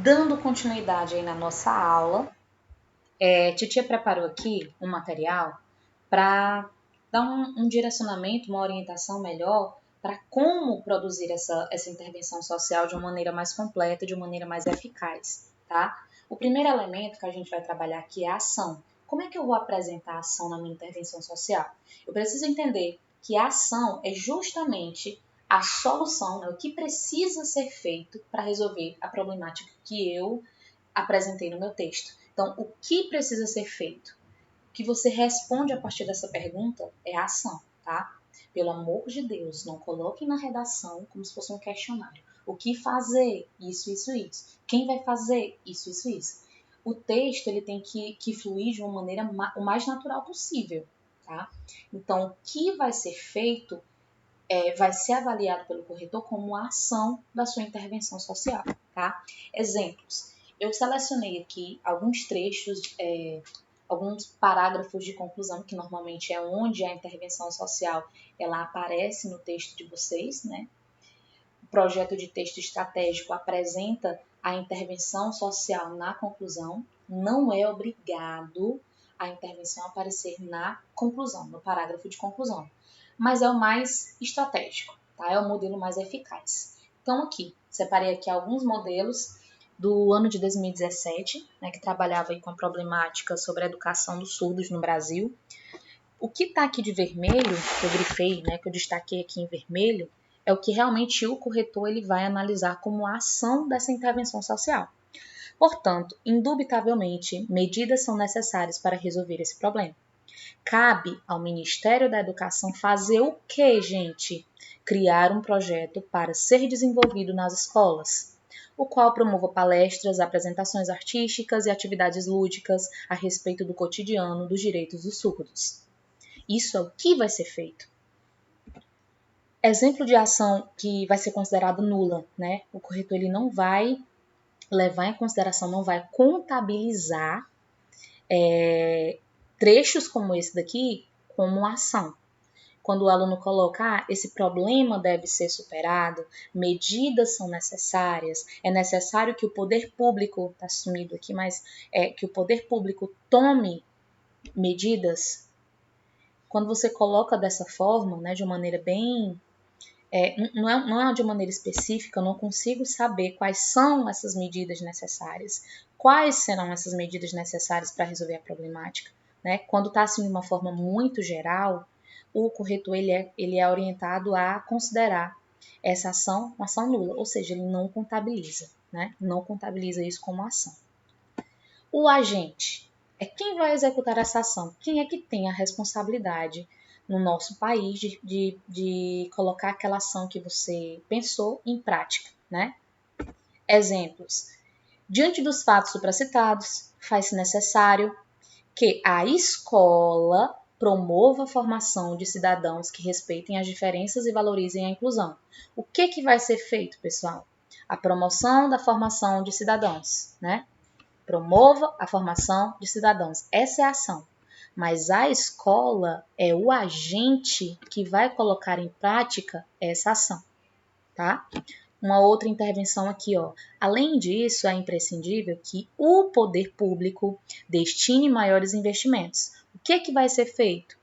Dando continuidade aí na nossa aula, Titia preparou aqui um material para dar um direcionamento, uma orientação melhor para como produzir essa intervenção social de uma maneira mais completa, de uma maneira mais eficaz, tá? O primeiro elemento que a gente vai trabalhar aqui é a ação. Como é que eu vou apresentar a ação na minha intervenção social? Eu preciso entender que a ação é justamente a solução, né, o que precisa ser feito para resolver a problemática que eu apresentei no meu texto. Então, o que precisa ser feito? O que você responde a partir dessa pergunta é a ação, tá? Pelo amor de Deus, não coloquem na redação como se fosse um questionário. O que fazer? Isso, isso, isso. Quem vai fazer? Isso, isso, isso. O texto ele tem que fluir de uma maneira o mais natural possível, tá? Então, o que vai ser feito vai ser avaliado pelo corretor como a ação da sua intervenção social, tá? Exemplos. Eu selecionei aqui alguns trechos, alguns parágrafos de conclusão, que normalmente é onde a intervenção social ela aparece no texto de vocês, né? O projeto de texto estratégico apresenta a intervenção social na conclusão, não é obrigado a intervenção aparecer na conclusão, no parágrafo de conclusão, mas é o mais estratégico, tá? É o modelo mais eficaz. Então aqui, separei aqui alguns modelos do ano de 2017, né, que trabalhava aí com a problemática sobre a educação dos surdos no Brasil. O que está aqui de vermelho, que eu grifei, né, que eu destaquei aqui em vermelho, é o que realmente o corretor ele vai analisar como a ação dessa intervenção social. Portanto, indubitavelmente, medidas são necessárias para resolver esse problema. Cabe ao Ministério da Educação fazer o quê, gente? Criar um projeto para ser desenvolvido nas escolas, o qual promova palestras, apresentações artísticas e atividades lúdicas a respeito do cotidiano dos direitos dos surdos. Isso é o que vai ser feito. Exemplo de ação que vai ser considerado nula, né? O corretor ele não vai levar em consideração, não vai contabilizar trechos como esse daqui como ação. Quando o aluno coloca, esse problema deve ser superado, medidas são necessárias, é necessário que o poder público, está sumido aqui, mas que o poder público tome medidas. Quando você coloca dessa forma, né, de uma maneira bem não é de maneira específica, eu não consigo saber quais são essas medidas necessárias, quais serão essas medidas necessárias para resolver a problemática. Né? Quando está assim de uma forma muito geral, o corretor ele é orientado a considerar essa ação uma ação nula, ou seja, ele não contabiliza, né? Não contabiliza isso como ação. O agente é quem vai executar essa ação, quem é que tem a responsabilidade no nosso país de colocar aquela ação que você pensou em prática, né? Exemplos. Diante dos fatos supracitados, faz-se necessário que a escola promova a formação de cidadãos que respeitem as diferenças e valorizem a inclusão. O que vai ser feito, pessoal? A promoção da formação de cidadãos, né? Promova a formação de cidadãos. Essa é a ação. Mas a escola é o agente que vai colocar em prática essa ação, tá? Uma outra intervenção aqui, ó. Além disso, é imprescindível que o poder público destine maiores investimentos. O que vai ser feito?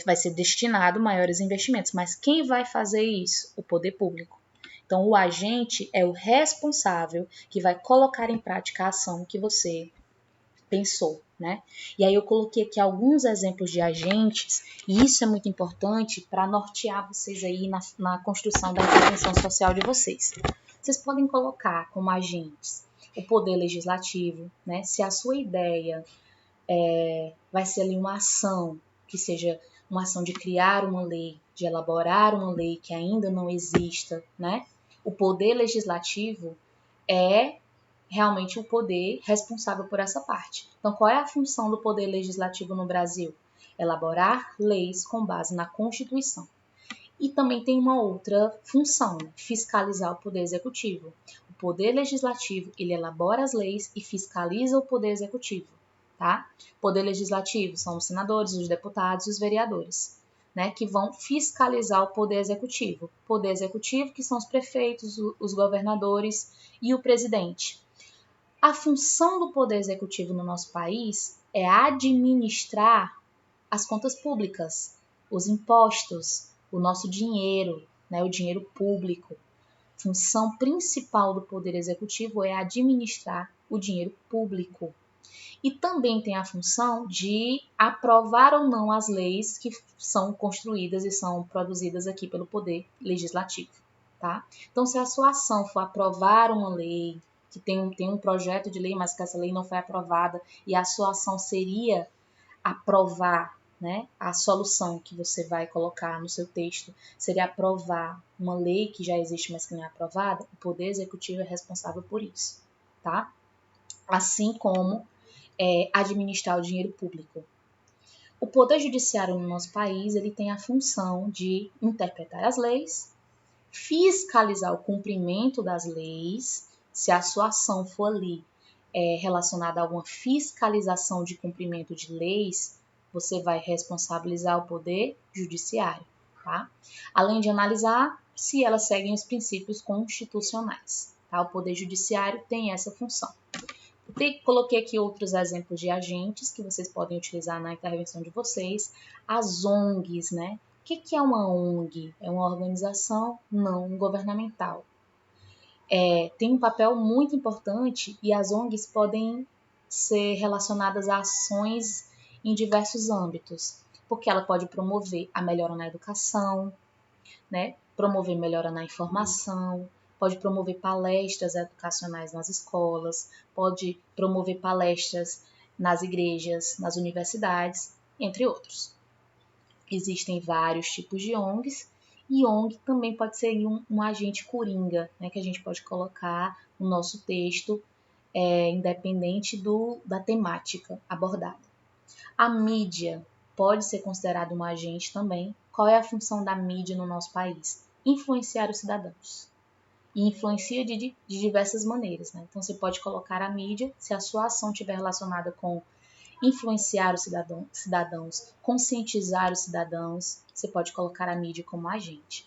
Vai ser destinado maiores investimentos, mas quem vai fazer isso? O poder público. Então, o agente é o responsável que vai colocar em prática a ação que você pensou, né? E aí eu coloquei aqui alguns exemplos de agentes, e isso é muito importante para nortear vocês aí na construção da intervenção social de vocês. Vocês podem colocar como agentes o poder legislativo, né? Se a sua ideia vai ser ali uma ação, que seja uma ação de criar uma lei, de elaborar uma lei que ainda não exista, né? O poder legislativo é realmente o poder responsável por essa parte. Então, qual é a função do poder legislativo no Brasil? Elaborar leis com base na Constituição. E também tem uma outra função, né? Fiscalizar o poder executivo. O poder legislativo, ele elabora as leis e fiscaliza o poder executivo, tá? Poder legislativo são os senadores, os deputados e os vereadores, né, que vão fiscalizar o poder executivo. Poder executivo, que são os prefeitos, os governadores e o presidente. A função do Poder Executivo no nosso país é administrar as contas públicas, os impostos, o nosso dinheiro, né, o dinheiro público. A função principal do Poder Executivo é administrar o dinheiro público. E também tem a função de aprovar ou não as leis que são construídas e são produzidas aqui pelo Poder Legislativo. Tá? Então, se a sua ação for aprovar uma lei, que tem um projeto de lei, mas que essa lei não foi aprovada, e a sua ação seria aprovar, né, a solução que você vai colocar no seu texto, seria aprovar uma lei que já existe, mas que não é aprovada, o Poder Executivo é responsável por isso. Tá? Assim como administrar o dinheiro público. O Poder Judiciário no nosso país ele tem a função de interpretar as leis, fiscalizar o cumprimento das leis, se a sua ação for ali relacionada a alguma fiscalização de cumprimento de leis, você vai responsabilizar o Poder Judiciário, tá? Além de analisar se elas seguem os princípios constitucionais, tá? O Poder Judiciário tem essa função. Coloquei aqui outros exemplos de agentes que vocês podem utilizar na intervenção de vocês. As ONGs, né? O que é uma ONG? É uma organização não governamental. Tem um papel muito importante e as ONGs podem ser relacionadas a ações em diversos âmbitos, porque ela pode promover a melhora na educação, né? Promover melhora na informação, pode promover palestras educacionais nas escolas, pode promover palestras nas igrejas, nas universidades, entre outros. Existem vários tipos de ONGs e ONG também pode ser um agente coringa, né, que a gente pode colocar no nosso texto, independente da temática abordada. A mídia pode ser considerada um agente também. Qual é a função da mídia no nosso país? Influenciar os cidadãos. E influencia de diversas maneiras, né? Então, você pode colocar a mídia, se a sua ação estiver relacionada com influenciar os cidadãos, conscientizar os cidadãos, você pode colocar a mídia como agente.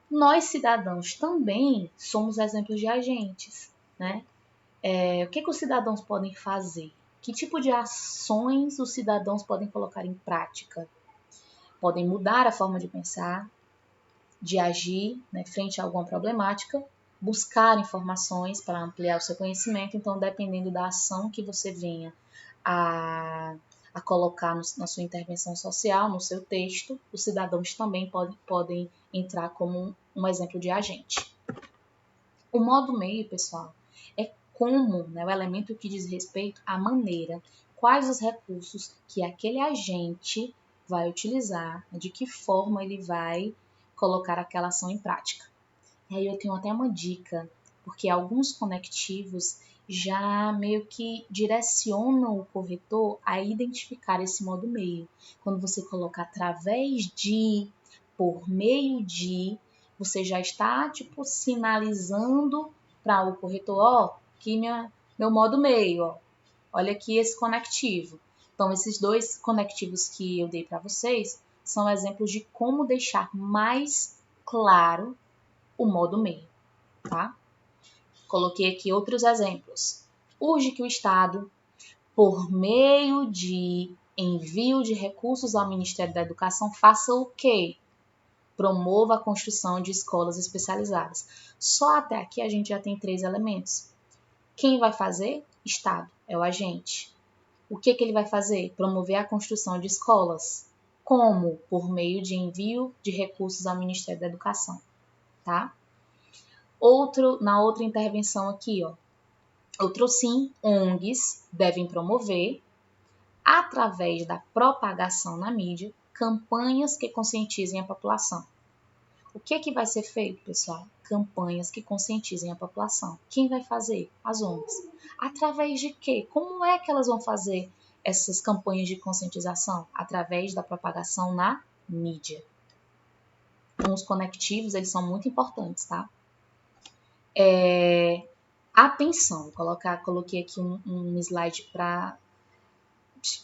Nós, cidadãos, também somos exemplos de agentes, né? O que os cidadãos podem fazer? Que tipo de ações os cidadãos podem colocar em prática? Podem mudar a forma de pensar, de agir, né, frente a alguma problemática, buscar informações para ampliar o seu conhecimento. Então, dependendo da ação que você venha a colocar na sua intervenção social, no seu texto, os cidadãos também podem entrar como um exemplo de agente. O modo meio, pessoal, é como, né, o elemento que diz respeito à maneira, quais os recursos que aquele agente vai utilizar, de que forma ele vai colocar aquela ação em prática. E aí eu tenho até uma dica, porque alguns conectivos já meio que direcionam o corretor a identificar esse modo meio. Quando você coloca através de, por meio de, você já está sinalizando para o corretor, aqui meu modo meio, olha aqui esse conectivo. Então, esses dois conectivos que eu dei para vocês são exemplos de como deixar mais claro o modo meio, tá? Coloquei aqui outros exemplos. Urge que o Estado, por meio de envio de recursos ao Ministério da Educação, faça o quê? Promova a construção de escolas especializadas. Só até aqui a gente já tem 3 elementos. Quem vai fazer? Estado, é o agente. O que ele vai fazer? Promover a construção de escolas. Como? Por meio de envio de recursos ao Ministério da Educação, tá? Na outra intervenção aqui, ó. Outro sim, ONGs devem promover, através da propagação na mídia, campanhas que conscientizem a população. O que vai ser feito, pessoal? Campanhas que conscientizem a população. Quem vai fazer? As ONGs. Através de quê? Como é que elas vão fazer essas campanhas de conscientização? Através da propagação na mídia. Então, os conectivos, eles são muito importantes, tá? Atenção, coloquei aqui um slide para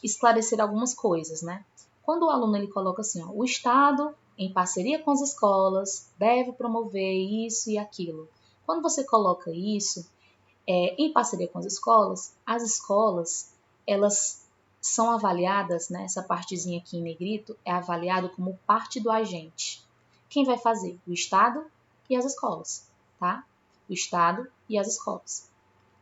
esclarecer algumas coisas, né? Quando o aluno ele coloca assim, ó, o Estado, em parceria com as escolas, deve promover isso e aquilo. Quando você coloca isso, Em parceria com as escolas, elas são avaliadas, né, essa partezinha aqui em negrito é avaliado como parte do agente. Quem vai fazer? O Estado e as escolas, tá? O Estado e as escolas.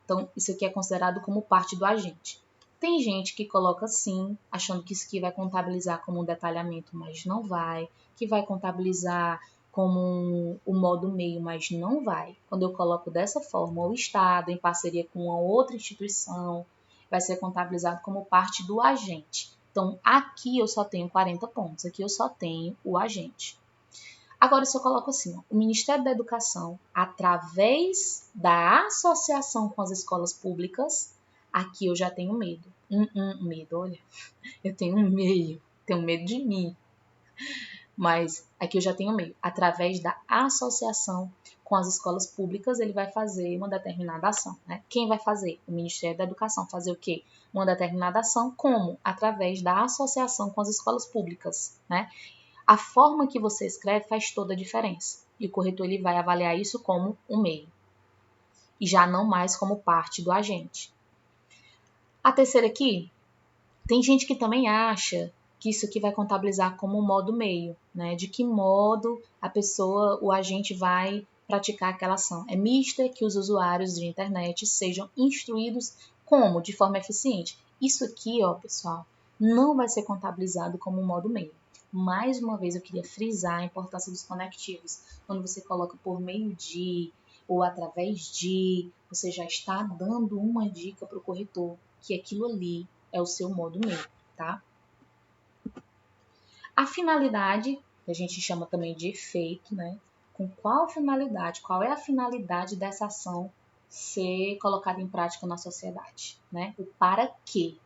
Então, isso aqui é considerado como parte do agente. Tem gente que coloca sim, achando que isso aqui vai contabilizar como um detalhamento, mas não vai. Que vai contabilizar como o modo meio, mas não vai. Quando eu coloco dessa forma, o Estado, em parceria com uma outra instituição, vai ser contabilizado como parte do agente. Então, aqui eu só tenho 40 pontos, aqui eu só tenho o agente. Agora, se eu coloco assim, ó, o Ministério da Educação, através da associação com as escolas públicas, aqui eu já tenho medo. Medo, olha, eu tenho medo de mim. Mas aqui eu já tenho medo. Através da associação com as escolas públicas, ele vai fazer uma determinada ação, né? Quem vai fazer? O Ministério da Educação. Fazer o quê? Uma determinada ação, como? Através da associação com as escolas públicas, né? A forma que você escreve faz toda a diferença. E o corretor ele vai avaliar isso como um meio. E já não mais como parte do agente. A terceira aqui, tem gente que também acha que isso aqui vai contabilizar como um modo meio, né? De que modo a pessoa, o agente vai praticar aquela ação. É mista que os usuários de internet sejam instruídos como? De forma eficiente. Isso aqui, ó, pessoal, não vai ser contabilizado como um modo meio. Mais uma vez, eu queria frisar a importância dos conectivos. Quando você coloca por meio de ou através de, você já está dando uma dica para o corretor que aquilo ali é o seu modo meio, tá? A finalidade, que a gente chama também de efeito, né? Com qual finalidade? Qual é a finalidade dessa ação ser colocada em prática na sociedade, né? O para quê?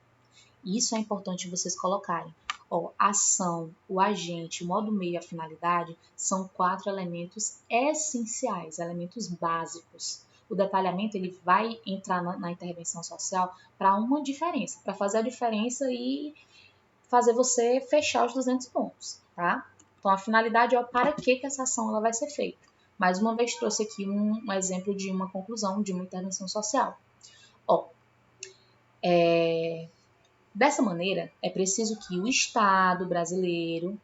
Isso é importante vocês colocarem. Ó, ação, o agente, o modo meio e a finalidade são 4 elementos essenciais, elementos básicos. O detalhamento ele vai entrar na intervenção social para uma diferença, para fazer a diferença e fazer você fechar os 200 pontos, tá? Então, a finalidade é o para que essa ação ela vai ser feita. Mais uma vez, trouxe aqui um exemplo de uma conclusão de uma intervenção social. Ó, dessa maneira, é preciso que o Estado brasileiro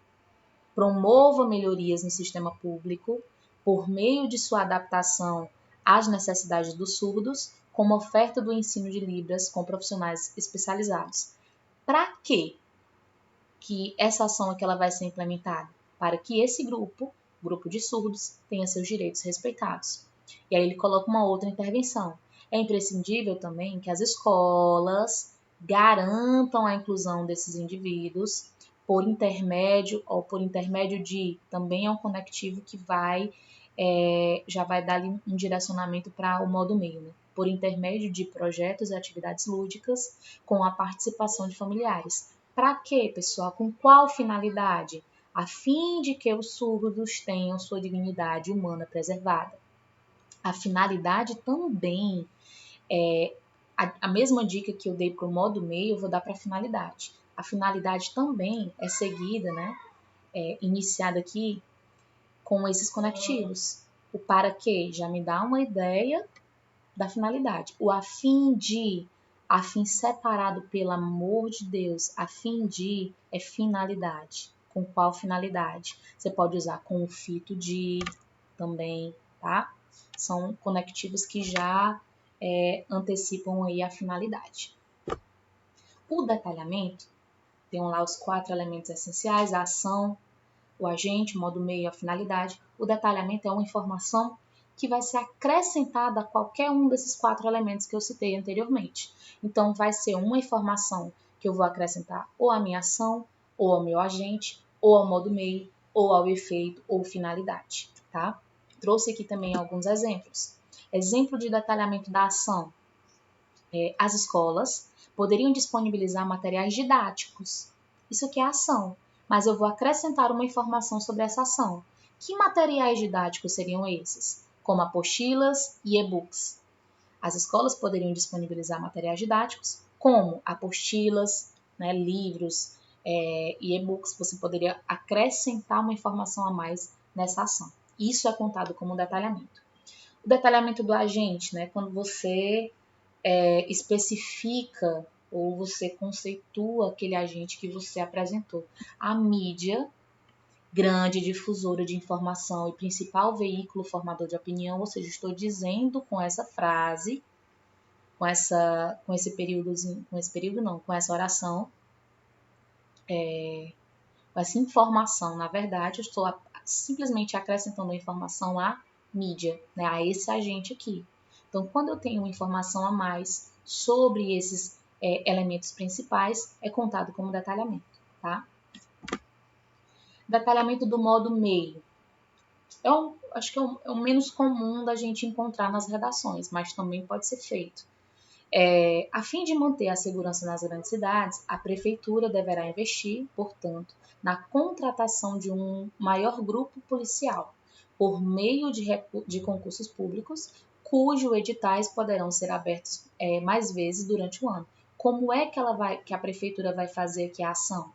promova melhorias no sistema público por meio de sua adaptação às necessidades dos surdos, como oferta do ensino de Libras com profissionais especializados. Para quê? Que essa ação é que ela vai ser implementada? Para que esse grupo de surdos, tenha seus direitos respeitados. E aí ele coloca uma outra intervenção. É imprescindível também que as escolas garantam a inclusão desses indivíduos por intermédio de, também é um conectivo que já vai dar ali um direcionamento para o modo meio, né? Por intermédio de projetos e atividades lúdicas com a participação de familiares. Para quê, pessoal? Com qual finalidade? A fim de que os surdos tenham sua dignidade humana preservada. A finalidade também é a mesma dica que eu dei para o modo meio, eu vou dar para a finalidade. A finalidade também é seguida, né? Iniciada aqui com esses conectivos. O para quê já me dá uma ideia da finalidade. O a fim separado pelo amor de Deus, a fim de é finalidade. Com qual finalidade? Você pode usar com o fito de também, tá? São conectivos que já antecipam aí a finalidade. O detalhamento tem lá os 4 elementos essenciais, a ação, o agente, o modo meio e a finalidade. O detalhamento é uma informação que vai ser acrescentada a qualquer um desses 4 elementos que eu citei anteriormente. Então, vai ser uma informação que eu vou acrescentar ou à minha ação, ou ao meu agente, ou ao modo meio, ou ao efeito, ou finalidade, tá? Trouxe aqui também alguns exemplos. Exemplo de detalhamento da ação. As escolas poderiam disponibilizar materiais didáticos. Isso aqui é ação, mas eu vou acrescentar uma informação sobre essa ação. Que materiais didáticos seriam esses? Como apostilas e e-books. As escolas poderiam disponibilizar materiais didáticos, como apostilas, né, livros e e-books. Você poderia acrescentar uma informação a mais nessa ação. Isso é contado como detalhamento. O detalhamento do agente, né? Quando você especifica ou você conceitua aquele agente que você apresentou. A mídia, grande difusora de informação e principal veículo formador de opinião, ou seja, estou dizendo com essa frase, com essa oração, com essa informação, na verdade, eu estou simplesmente acrescentando a informação à mídia, né, a esse agente aqui. Então, quando eu tenho informação a mais sobre esses elementos principais, é contado como detalhamento, tá? Detalhamento do modo meio. Acho que é o menos comum da gente encontrar nas redações, mas também pode ser feito. A fim de manter a segurança nas grandes cidades, a prefeitura deverá investir, portanto, na contratação de um maior grupo policial, por meio de concursos públicos, cujos editais poderão ser abertos mais vezes durante o ano. Como é que a prefeitura vai fazer aqui a ação?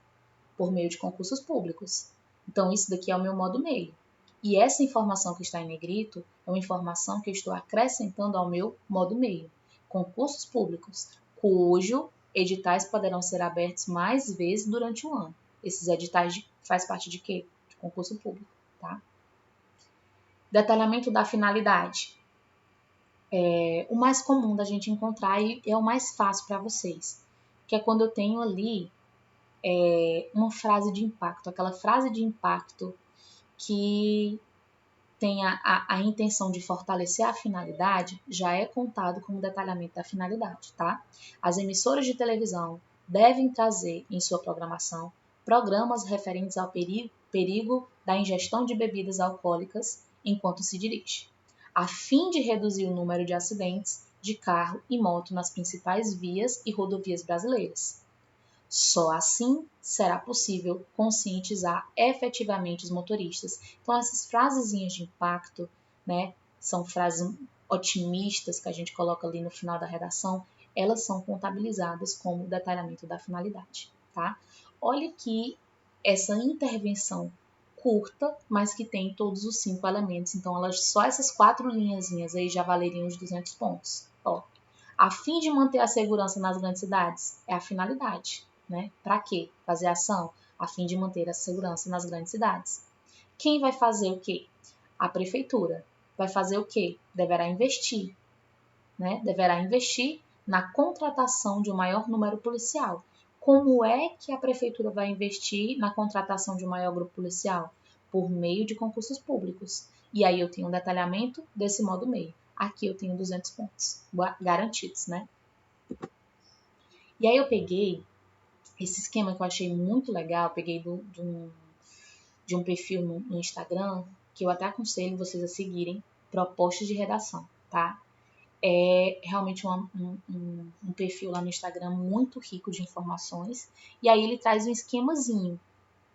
Por meio de concursos públicos. Então, isso daqui é o meu modo meio. E essa informação que está em negrito é uma informação que eu estou acrescentando ao meu modo meio. Concursos públicos, cujo editais poderão ser abertos mais vezes durante o ano. Esses editais faz parte de quê? De concurso público, tá? Detalhamento da finalidade. O mais comum da gente encontrar e é o mais fácil para vocês, que é quando eu tenho ali uma frase de impacto, aquela frase de impacto que tem a intenção de fortalecer a finalidade, já é contado como detalhamento da finalidade, tá? As emissoras de televisão devem trazer em sua programação programas referentes ao perigo da ingestão de bebidas alcoólicas enquanto se dirige, a fim de reduzir o número de acidentes de carro e moto nas principais vias e rodovias brasileiras. Só assim será possível conscientizar efetivamente os motoristas. Então, essas frasezinhas de impacto, né, são frases otimistas que a gente coloca ali no final da redação, elas são contabilizadas como detalhamento da finalidade, tá? Olha que essa intervenção curta, mas que tem todos os 5 elementos. Então, só essas 4 linhazinhas aí já valeriam os 200 pontos. Ó, a fim de manter a segurança nas grandes cidades, é a finalidade. Né? Para quê? Fazer ação a fim de manter a segurança nas grandes cidades. Quem vai fazer o quê? A prefeitura. Vai fazer o quê? Deverá investir. Né? Deverá investir na contratação de um maior número policial. Como é que a prefeitura vai investir na contratação de um maior grupo policial? Por meio de concursos públicos. E aí eu tenho um detalhamento desse modo meio. Aqui eu tenho 200 pontos garantidos, né? E aí eu peguei esse esquema que eu achei muito legal, peguei de um perfil no Instagram, que eu até aconselho vocês a seguirem, propostas de redação, tá? É realmente um perfil lá no Instagram muito rico de informações, e aí ele traz um esquemazinho,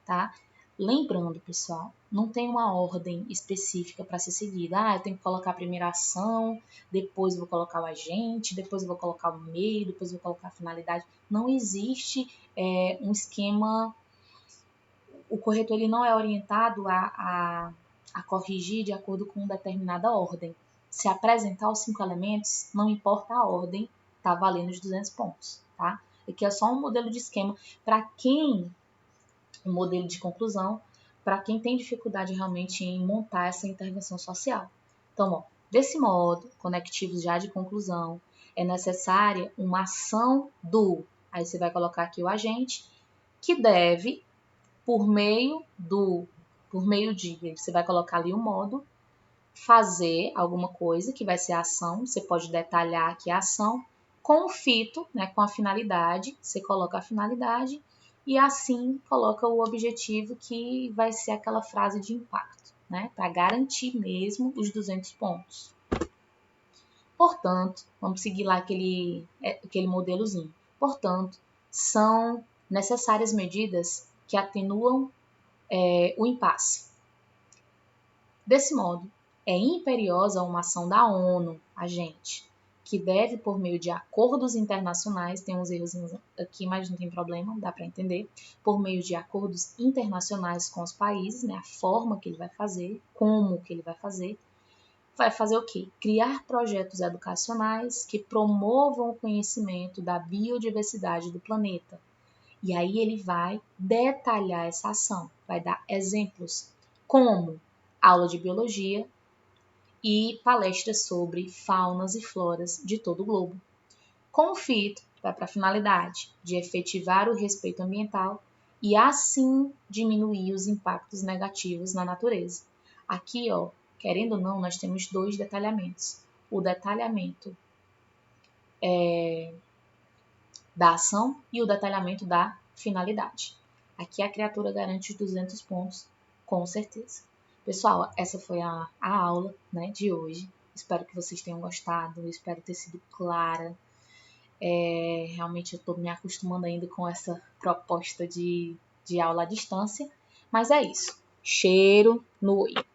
tá? Lembrando, pessoal, não tem uma ordem específica para ser seguida. Eu tenho que colocar a primeira ação, depois vou colocar o agente, depois vou colocar o meio, depois vou colocar a finalidade. Não existe um esquema. O corretor ele não é orientado a corrigir de acordo com determinada ordem. Se apresentar os 5 elementos, não importa a ordem, tá valendo os 200 pontos, tá? Aqui é só um modelo de esquema para quem um modelo de conclusão para quem tem dificuldade realmente em montar essa intervenção social. Então, ó, desse modo, conectivos já de conclusão, é necessária uma ação do, aí você vai colocar aqui o agente, que deve, por meio de, você vai colocar ali o modo, fazer alguma coisa, que vai ser a ação, você pode detalhar aqui a ação, com o fito, né, com a finalidade, você coloca a finalidade, e assim coloca o objetivo que vai ser aquela frase de impacto, né? Para garantir mesmo os 200 pontos. Portanto, vamos seguir lá aquele modelozinho. Portanto, são necessárias medidas que atenuam o impasse. Desse modo, é imperiosa uma ação da ONU, agente, que deve, por meio de acordos internacionais, tem uns erros aqui, mas não tem problema, dá para entender, por meio de acordos internacionais com os países, né, a forma que ele vai fazer, como que ele vai fazer, vai fazer o quê? Criar projetos educacionais que promovam o conhecimento da biodiversidade do planeta. E aí ele vai detalhar essa ação, vai dar exemplos, como aula de biologia e palestras sobre faunas e floras de todo o globo. Com o FIT, vai para a finalidade de efetivar o respeito ambiental e assim diminuir os impactos negativos na natureza. Aqui, ó, querendo ou não, nós temos dois detalhamentos. O detalhamento da ação e o detalhamento da finalidade. Aqui a criatura garante os 200 pontos, com certeza. Pessoal, essa foi a aula, né, de hoje. Espero que vocês tenham gostado, espero ter sido clara. Realmente eu estou me acostumando ainda com essa proposta de aula à distância, mas é isso. Cheiro no olho.